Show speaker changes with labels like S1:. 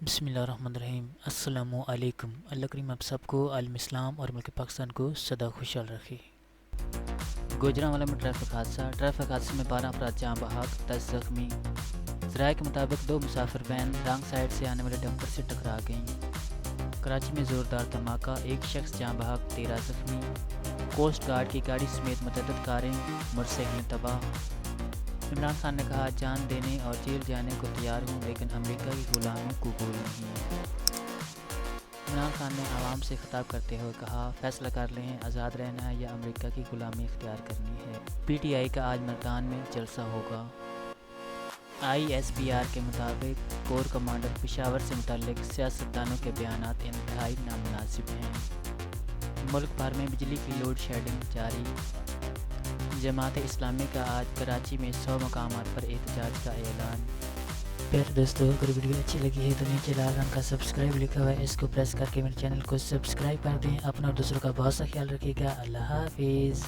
S1: بسم اللہ الرحمن الرحیم۔ السلام علیکم۔ اللہ کریم آپ سب کو عالم اسلام اور ملک پاکستان کو سدا خوشحال رکھے۔ گوجرانوالہ میں ٹریفک حادثے میں 12 افراد جاں بحق، 10 زخمی۔ ذرائع کے مطابق 2 مسافر وین رانگ سائڈ سے آنے والے ڈمپر سے ٹکرا گئیں۔ کراچی میں زوردار دھماکہ، 1 شخص جاں بحق، 13 زخمی۔ کوسٹ گارڈ کی گاڑی سمیت متعدد کاریں، موٹر سائیکلیں تباہ۔ عمران خان نے کہا جان دینے اور جیل جانے کو تیار ہوں لیکن امریکہ کی غلامی قبول نہیں۔ عمران خان نے عوام سے خطاب کرتے ہوئے کہا فیصلہ کر لیں آزاد رہنا ہے یا امریکہ کی غلامی اختیار کرنی ہے۔ پی ٹی آئی کا آج ملتان میں جلسہ ہوگا۔ آئی ایس پی آر کے مطابق کور کمانڈر پشاور سے متعلق سیاستدانوں کے بیانات انتہائی نامناسب ہیں۔ ملک بھر میں بجلی کی لوڈ شیڈنگ جاری۔ جماعت اسلامی کا آج کراچی میں 100 مقامات پر احتجاج کا اعلان۔ پھر دوستو اگر ویڈیو اچھی لگی ہے تو نیچے لال رنگ کا سبسکرائب لکھا ہوا ہے، اس کو پریس کر کے میرے چینل کو سبسکرائب کر دیں۔ اپنا اور دوسروں کا بہت سا خیال رکھیے گا۔ اللہ حافظ۔